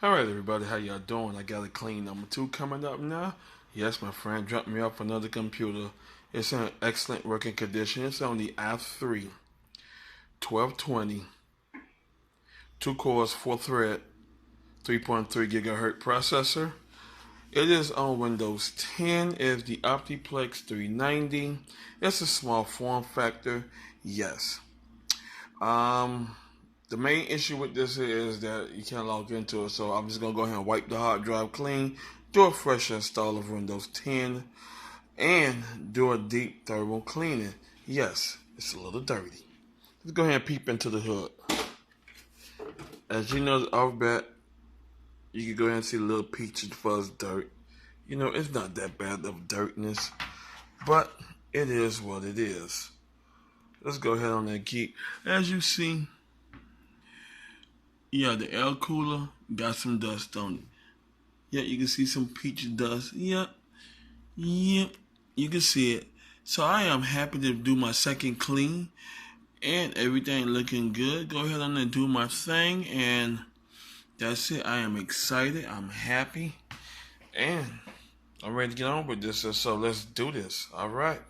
Alright everybody, how y'all doing? I got a clean number 2 coming up now. Yes, my friend dropped me off another computer. It's in excellent working condition. It's on the i3 1220, 2 cores, 4 thread, 3.3 gigahertz processor. It is on Windows 10. It's the Optiplex 390. It's a small form factor. Yes. The main issue with this is that you can't log into it, so I'm just gonna go ahead and wipe the hard drive clean, do a fresh install of Windows 10, and do a deep thermal cleaning. Yes, it's a little dirty. Let's go ahead and peep into the hood. As you know, off bat, you can go ahead and see the little peach and fuzz dirt. You know, it's not that bad of dirtiness, but it is what it is. Let's go ahead on that key. As you see, yeah, the air cooler got some dust on it. Yeah, you can see some peach dust. Yep, you can see it. So I am happy to do my second clean, and everything looking good. Go ahead and do my thing, and that's it. I am excited. I'm happy, and I'm ready to get on with this. So let's do this. All right.